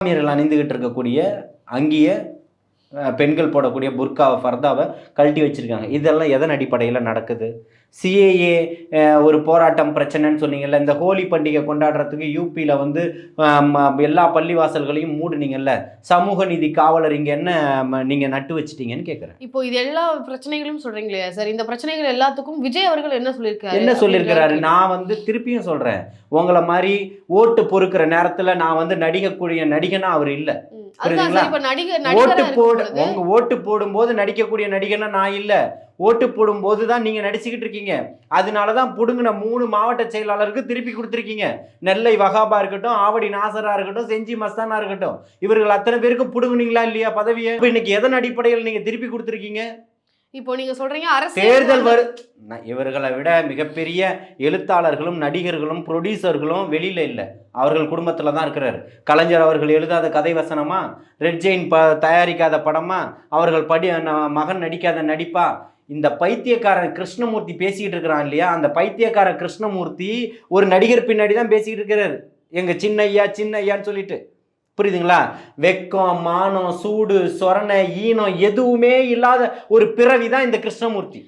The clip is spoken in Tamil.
இஸ்லாமியர்கள் அணிந்துகிட்டு இருக்கக்கூடிய அங்கிய பெண்கள் போடக்கூடிய புர்காவை ஃபர்தாவை கழட்டி வச்சிருக்காங்க. இதெல்லாம் எதன் அடிப்படையில் நடக்குது? சிஏஏ ஒரு போராட்டம் பிரச்சனைன்னு சொன்னீங்கல்ல, இந்த ஹோலி பண்டிகை கொண்டாடுறதுக்கு யூபியில் வந்து எல்லா பள்ளிவாசல்களையும் மூடுனீங்கல்ல, சமூக நீதி காவலர் இங்கே என்ன நீங்கள் நட்டு வச்சிட்டீங்கன்னு கேட்குறேன். இப்போ இது எல்லா பிரச்சனைகளும் சொல்றீங்களே சார், இந்த பிரச்சனைகள் எல்லாத்துக்கும் விஜய் அவர்கள் என்ன சொல்லியிருக்காரு? என்ன சொல்லியிருக்கிறாரு? நான் வந்து திருப்பியும் சொல்கிறேன், உங்களை மாதிரி ஓட்டு பொறுக்கிற நேரத்தில் நான் வந்து நடிக்கக்கூடிய நடிகனா அவர் இல்லை. ஓட்டு போடும்போது நடிக்கக்கூடிய நடிகனா நான் இல்ல. ஓட்டு போடும்போது தான் நீங்க நடிச்சுக்கிட்டு இருக்கீங்க. அதனாலதான் புடுங்கின 3 மாவட்ட செயலாளருக்கு திருப்பி கொடுத்துருக்கீங்க. நெல்லை வகாபா இருக்கட்டும், ஆவடி நாசரா இருக்கட்டும், செஞ்சி மஸ்தானா இருக்கட்டும், இவர்கள் அத்தனை பேருக்கும் புடுங்குனீங்களா இல்லையா பதவியை? இன்னைக்கு எதன் அடிப்படையில் நீங்க திருப்பி கொடுத்துருக்கீங்க? இப்போ நீங்க சொல்றீங்க தேர்தல் இவர்களை விட மிகப்பெரிய எழுத்தாளர்களும் நடிகர்களும் ப்ரொடியூசர்களும் வெளியில இல்லை, அவர்கள் குடும்பத்துல தான் இருக்கிறார். கலைஞர் அவர்கள் எழுதாத கதை வசனமா, ரெட் ஜெயின் தயாரிக்காத படமா, அவர்கள் மகன் நடிக்காத நடிப்பா? இந்த பைத்தியக்காரன் கிருஷ்ணமூர்த்தி பேசிக்கிட்டு இருக்கிறான் இல்லையா, அந்த பைத்தியக்காரன் கிருஷ்ணமூர்த்தி ஒரு நடிகர் பின்னாடி தான் பேசிக்கிட்டு இருக்கிறார், எங்க சின்னையா சின்னையான்னு சொல்லிட்டு. புரியுதுங்களா? வெக்கம், மானம், சூடு, சொரணை, ஈனம் எதுவுமே இல்லாத ஒரு பிறவிதான் இந்த கிருஷ்ணமூர்த்தி.